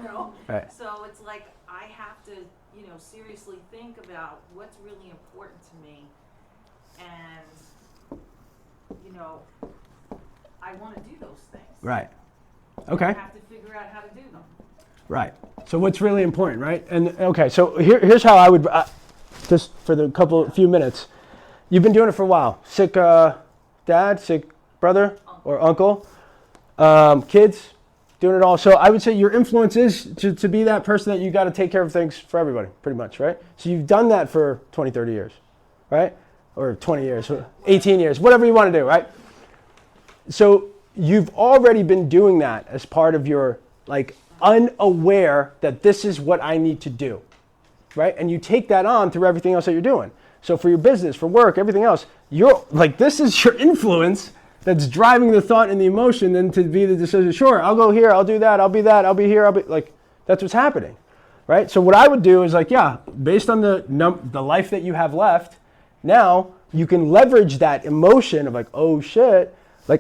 Right. So it's like I have to, seriously think about what's really important to me, and I want to do those things. Right. Okay. I have to figure out how to do them. Right. So what's really important, right? And okay, so here's how I would, just for the few minutes, you've been doing it for a while. Sick dad, sick brother or uncle, kids, doing it all. So I would say your influence is to be that person that you got to take care of things for everybody, pretty much, right? So you've done that for 20, 30 years, right? Or 20 years, 18 years, whatever you want to do, right? So you've already been doing that as part of your, unaware that this is what I need to do, right? And you take that on through everything else that you're doing. So for your business, for work, everything else, you're this is your influence that's driving the thought and the emotion then to be the decision. Sure, I'll go here, I'll do that, I'll be that, I'll be here, I'll be that's what's happening, right? So what I would do is based on the life that you have left, now you can leverage that emotion of oh shit,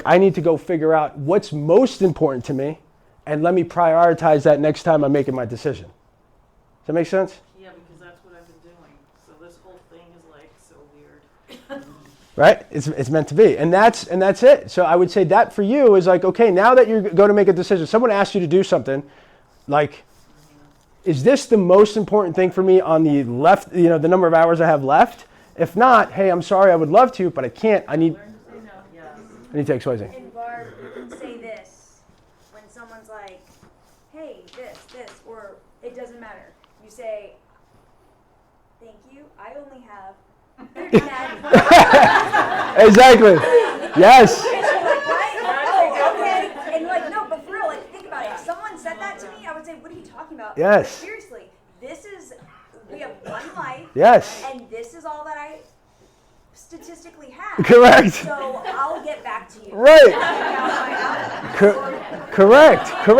I need to go figure out what's most important to me and let me prioritize that next time I'm making my decision. Does that make sense? Yeah, because that's what I've been doing. So this whole thing is so weird. Right? It's meant to be. And that's it. So I would say that for you is okay, now that you're going to make a decision, someone asks you to do something, is this the most important thing for me on the left, the number of hours I have left? If not, hey, I'm sorry, I would love to, but I can't. I need to take XYZ. And Barb, you can say this when someone's like, hey, this, or it doesn't matter. You say, thank you, I only have 39 Exactly. Yes. And she's like, what? Oh, okay. And no, but for real, think about it. If someone said that to me, I would say, what are you talking about? Yes. But seriously, we have one life. Yes. And this is all that I statistically have. Correct. So I'll get back to you. Right. Correct. You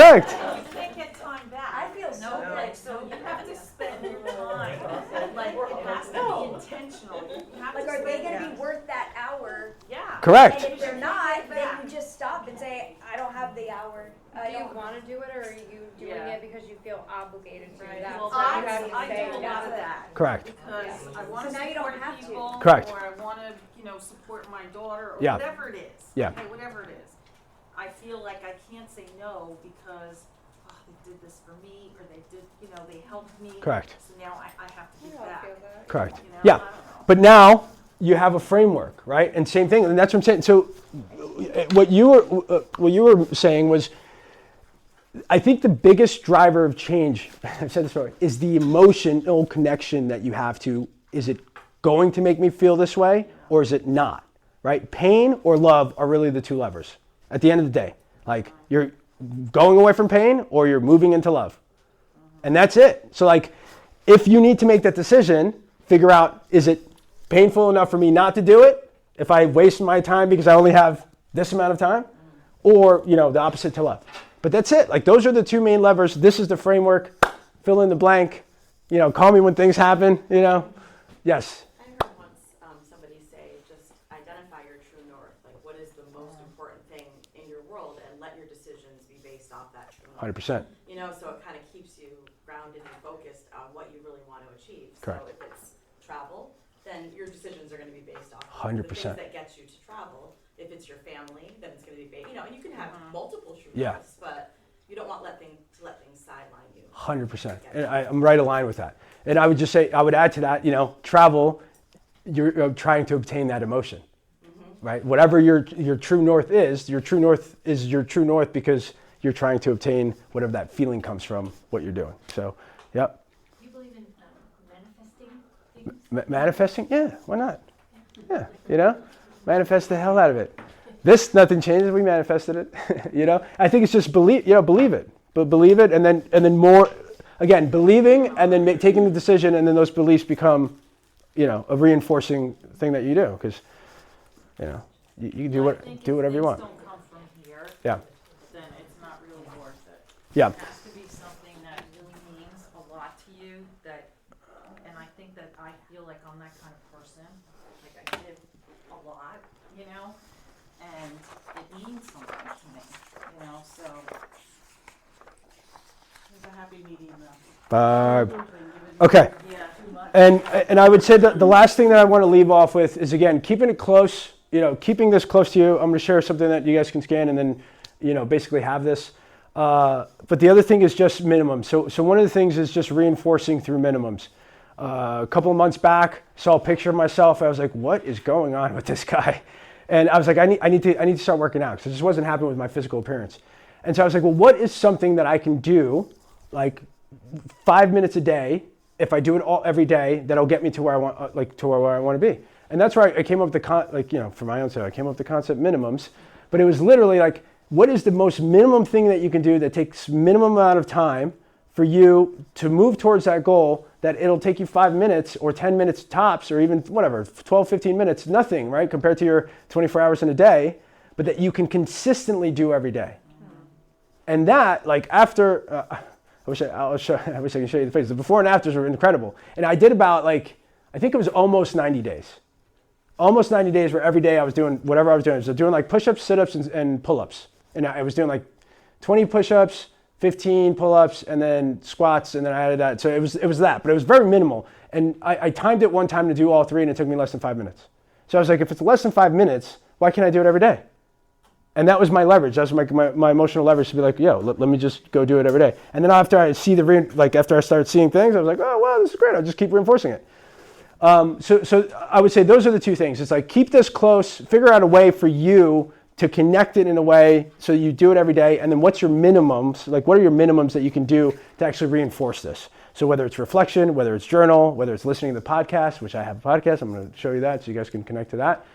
can't get time back. I feel so good. So you have to spend your time. It has to be intentional. You have to Are they spend going to be worth that hour? Yeah. Correct. And if they're not, then you just stop and say, I don't have the hours. Do you want to do it, or are you doing Yeah. it because you feel obligated to? Right. That's Well, what you have to I say. do a lot of that. Correct. Because I want to So now you don't support have to. people, Correct. or I want to, support my daughter, or Yeah. whatever it is. Yeah. Okay, whatever it is. I feel like I can't say no because they did this for me, or they did, they helped me. Correct. So now I have to give I back. feel that. Correct. I Yeah. don't know. But now you have a framework, right? And same thing, and that's what I'm saying. So what you were saying was, I think the biggest driver of change, I've said this before, is the emotional connection that you have to, is it going to make me feel this way or is it not, right? Pain or love are really the two levers at the end of the day. Like you're going away from pain or you're moving into love. And that's it. So like, if you need to make that decision, figure out, is it painful enough for me not to do it if I waste my time because I only have this amount of time? Or, the opposite to love. But that's it. Like those are the two main levers. This is the framework. Fill in the blank. Call me when things happen, Yes. I heard once somebody say, just identify your true north. Like what is the most important thing in your world and let your decisions be based off that true north. 100%. So it kind of keeps you grounded and focused on what you really want to achieve. Correct. So if it's travel, then your decisions are going to be based off 100%. the things that get you to travel. If it's your family, then it's going to be based, and you can have multiple true Yeah. norths, but you don't want to let things sideline you. 100%. And I'm right aligned with that. And I would just say, I would add to that, travel, you're trying to obtain that emotion, right? Whatever your true north is your true north because you're trying to obtain whatever that feeling comes from what you're doing. So, yep. Do you believe in manifesting things? Manifesting? Yeah, why not? Yeah, manifest the hell out of it. Nothing changes. We manifested it. I think it's just believe it, but believe it, and then more. Again, believing, and then taking the decision, and then those beliefs become, a reinforcing thing that you do, because, you do whatever you want. If things don't come from here, Yeah. then it's not really worth it. Yeah. It has to be something that really means a lot to you, and I think that I feel like I'm that kind of person. Like I give a lot, and it means something to me, so there's a happy medium though. Okay. Yeah, too much. And I would say that the last thing that I want to leave off with is, again, keeping it close, keeping this close to you. I'm going to share something that you guys can scan and then, basically have this. But the other thing is just minimums. So one of the things is just reinforcing through minimums. A couple of months back, saw a picture of myself. I was like, what is going on with this guy? And I was like, I need to start working out, because it just wasn't happening with my physical appearance. And so I was like, well, what is something that I can do, like 5 minutes a day, if I do it every day, that'll get me to where I want, to where I want to be. And that's where I came up with for my own self, I came up with the concept minimums. But it was literally like, what is the most minimum thing that you can do that takes minimum amount of time for you to move towards that goal, that it'll take you 5 minutes or 10 minutes tops, or even 12, 15 minutes, nothing, right? Compared to your 24 hours in a day, but that you can consistently do every day. And that, after, I wish I could show you the face. The before and afters were incredible. And I did about I think it was almost 90 days. Almost 90 days where every day I was doing whatever I was doing. So doing push-ups, sit-ups, and pull-ups. And I was doing 20 push-ups, 15 pull-ups, and then squats, and then I added that. So it was that, but it was very minimal. And I timed it one time to do all three, and it took me less than 5 minutes. So I was like, if it's less than 5 minutes, why can't I do it every day? And that was my leverage. That was my emotional leverage to be like, let me just go do it every day. And then after I see after I started seeing things, I was like, oh, well, this is great. I'll just keep reinforcing it. So I would say those are the two things. It's keep this close, figure out a way for you to connect it in a way so you do it every day. And then what's your minimums? What are your minimums that you can do to actually reinforce this? So whether it's reflection, whether it's journal, whether it's listening to the podcast, which I have a podcast, I'm going to show you that so you guys can connect to that.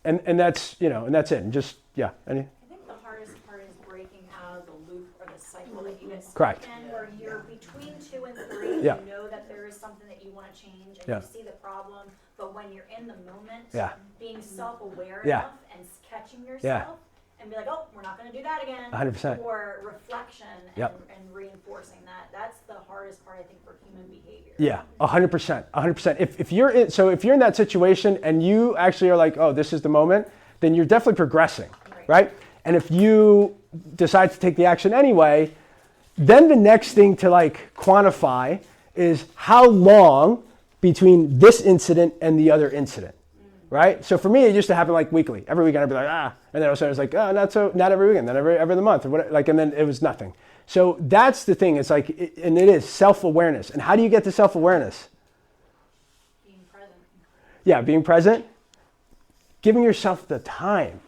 And that's, and that's it. And just, any? I think the hardest part is breaking out of the loop or the cycle that you get Correct. stuck in, where you're between 2 and 3, Yeah. you know that there is something that you want to change, and Yeah. you see the problem, but when you're in the moment, Yeah. being self-aware Yeah. enough and catching yourself, Yeah. and be like, oh, we're not going to do that again. 100%. Or reflection Yep. and reinforcing that. That's the hardest part, I think, for human behavior. Yeah, 100%, 100%. If you're in that situation and you actually are like, oh, this is the moment, then you're definitely progressing, right? And if you decide to take the action anyway, then the next thing to like quantify is how long between this incident and the other incident, right? So for me, it used to happen like weekly. Every weekend I'd be like, and then all of a sudden it's like, not every weekend, then every other month, or what, like, and then it was nothing. So that's the thing. It's like, and it is self-awareness. And how do you get to self-awareness? Being present. Yeah, being present, giving yourself the time,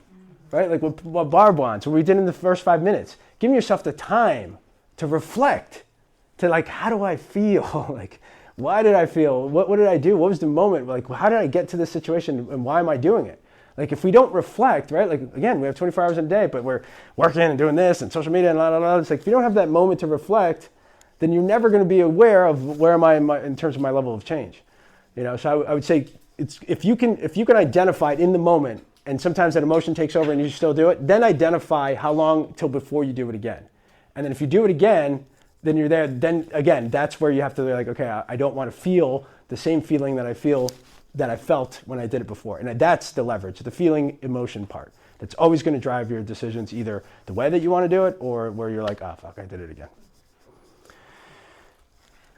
right? Like what Barb wants, what we did in the first 5 minutes, giving yourself the time to reflect, to like, how do I feel? Like, why did I feel? What did I do? What was the moment? Like, how did I get to this situation and why am I doing it? Like, if we don't reflect, right? Like, again, we have 24 hours in a day, but we're working and doing this and social media and la, la, la. It's like, if you don't have that moment to reflect, then you're never going to be aware of where am I in terms of my level of change. You know, so I would say it's, if you can identify it in the moment, and sometimes that emotion takes over and you still do it, then identify how long till before you do it again. And then if you do it again, then you're there. Then again, that's where you have to be like, okay, I don't want to feel the same feeling that I felt when I did it before. And that's the leverage, the feeling emotion part. That's always going to drive your decisions, either the way that you want to do it or where you're like, oh, fuck, I did it again.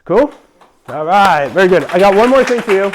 Cool? All right, very good. I got one more thing for you.